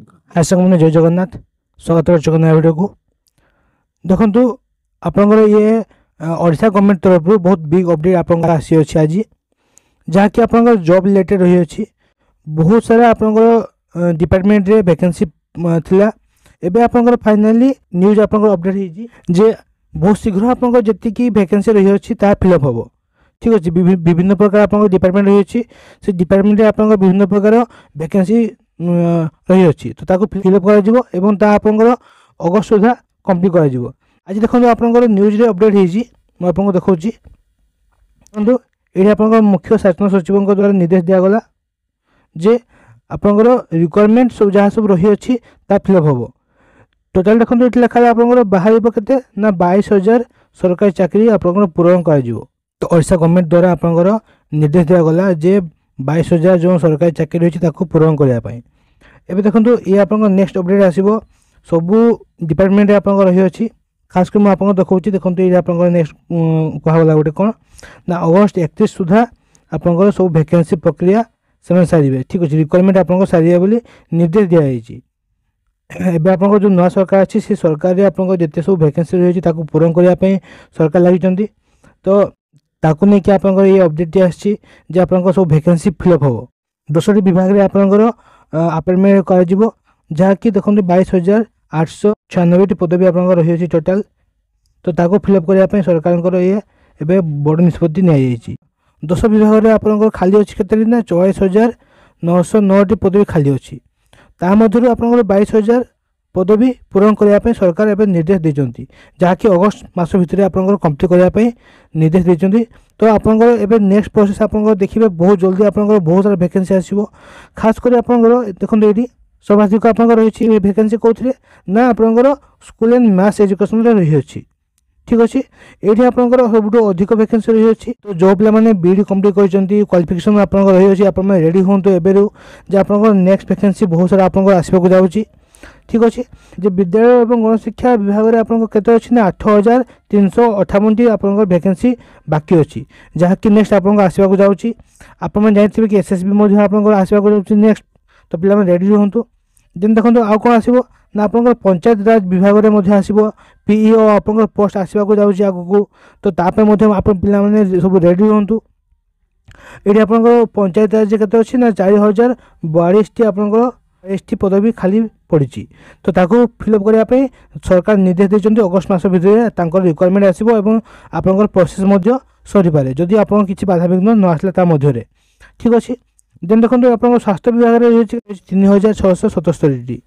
हाय साथी जय जगन्नाथ स्वागत कर नया वीडियो को देखो आपंकर ये ओडिशा गवर्नमेंट तरफ बहुत बिग अपडेट आप आसी अच्छे आज जहाँकि आप जॉब रिलेटेड रही अच्छी बहुत सारा आपंकर डिपार्टमेंट रे वैकेंसी थिला एबे आपंकर फाइनली न्यूज आपंकर अपडेट होई जे बहुत शीघ्र आपंकर जति वैकेंसी रही अच्छी ता फिलअप हम ठीक अच्छे विभिन्न प्रकार आपंकर डिपार्टमेंट रही अच्छी से डिपार्टमेंट रे आपंकर विभिन्न प्रकार वैकेंसी रही अच्छी तो ताको फिलअप कर आपंकर अगस्त सुधा कंप्लीट कर आज देखो आपंकर न्यूज रे अपडेट होई आपको देखा देखो ये आपंकर मुख्य शासन सचिव द्वारा निर्देश दिगला जे आपंकर रिक्वायरमेंट सब जहाँ सब रही अच्छी फिलअप हम टोटाल देखो ये लिखा आपंकर बाहर के ना 22,000 सरकारी चाकरी आपंकर पूरण कर तो ओडिशा गवर्नमेंट द्वारा आपंकर निर्देश दिगला जे 22,000 जो सरकारी चाकरी रही पूरण करने एवं देखो ये आप नेक्स्ट अपडेट आसो सबू डिपार्टमेंट आप रही अच्छी खासकर मुझे देखा देखो ये आप नेक्स्ट कहला गोटे कौन ना अगस्त 31 सुधा आपंकर सब वैकेंसी प्रक्रिया से सारे ठीक अच्छे रिक्वायरमेंट आप सारे बोली निर्देश दिखाई एवं आप जो नया सरकार अच्छी से सरकार में आप जिते सब वैकेंसी रही पूरण करने सरकार लगी तो ताकू नहीं कि आपंकर ये अपडेट आसी सब वैकेंसी फिलअप हम 10टी विभाग में आपंकर अपॉइंटमेंट कर जहाँकि देखो 22,896 पदवी आप रही अच्छी टोटाल तो ताको फिलअप करने सरकार ये एवं बड़ निष्पत्ति नि 10 विभाग में आपंकर खाली अच्छी के 44,909 पदवी खाली अच्छी ता मध्य आपंकर 22,000 पदवी पूरण करने सरकार एवं निर्देश देते जहाँकि अगस्त मास भितर आप कंप्लीट करने निर्देश देते तो आपंकर एवं नेक्स्ट प्रोसेस आप देखिए बहुत जल्दी आपंकर बहुत सारा वैकेंसी आसो खासकर आपंकर देखो ये सर्वाधिक आप रही वैकेंसी कौन ना आपंकर स्कूल एंड मैथ्स एजुकेशन रही अच्छी ठीक अच्छे ये आपंकर सब अधिक वैकेंसी रही अच्छी तो जो पे बीडी कंप्लीट कर क्वालिफिकेशन आप रही अच्छी आप रेडी हूँ एवं आप नेक्स्ट वैकेंसी बहुत सारा आप आसवाक जाऊँगी ठीक अच्छे जो विद्यालय और गणशिक्षा विभाग में आपको केते अच्छी ना 8,358 आप वैकेंसी बाकी अच्छी जहाँकि नेक्स्ट आप आसवाक जाऊँगी आप जानते कि एसएसबी आप आसवाक जाऊँगी नेक्स्ट तो पे रेडी रुहतु देन देखो आउ कौन आसो ना आप पंचायत राज विभाग में आसो पीईओ आप पोस्ट आसवाक जाऊँगी आगू तो तापर आप पे सब रेडी रुहतु ये आप पंचायत राज के अच्छी ना 4,042 आप एसटी पदवी खाली पड़ी तो ताको फिलअप करने सरकार निर्देश देते अगस्त मास भितर रिक्वायरमेंट आसो और आपंकर प्रोसेस सरी पारे जदि आप किसी बाधाविघ्न न आसला मध्य ठीक अच्छे देन देखो आप स्वास्थ्य विभाग में रही 3,677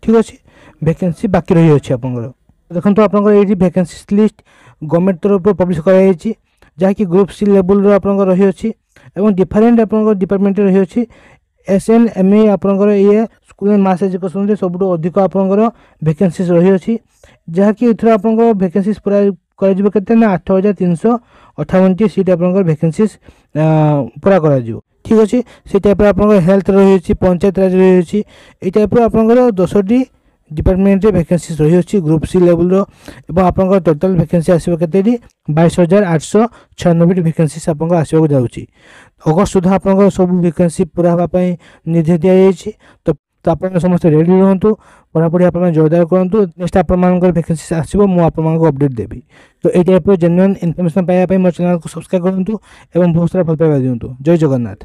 ठीक अच्छे वैकेंसी बाकी रही अच्छी आपंकर देखो आप वैकेंसी लिस्ट गवर्नमेंट तरफ पब्लिश कराई जहाँकि ग्रुप सी लेवल आप रही अच्छी और डिफरेन्ट आप डिपार्टमेंट रही अच्छी SNME आपंकर ये स्कूल एंड मैथ्स एजुकेशन सब अधिक आपंकर वैकेंसी रही अच्छी जहाँकि इथर आप वैकेंसी पूरा कर 8,358 सीट आप वैकेंसी पूरा कर ठीक अच्छे से टाइप आप हेल्थ रही अच्छी पंचायत राज रही अच्छी ये टाइप आपंकर 10टी डिपार्टमेंट रे वैकेंसी रही अच्छी ग्रुप सी लेवल आपंकर टोटाल वैकेंसी आसो के 22,896 वैकेंसी आप आसवाक जाऊँगी अगस्त सुधा आप सब वैकेंसी पूरा हाँपाई निर्देश दी तो आप समस्त रेडी रुहतु पढ़ापढ़ी आप जोरदार करूँ नेक्स्ट आप वैकेंसी आसो मुझे अपडेट देवी तो ये टाइप जेन्युइन इनफर्मेशन पाइबा मोर चैनल को सब्सक्राइब करूँ और बहुत सारा भल पाइबा दिंतु जय जगन्नाथ।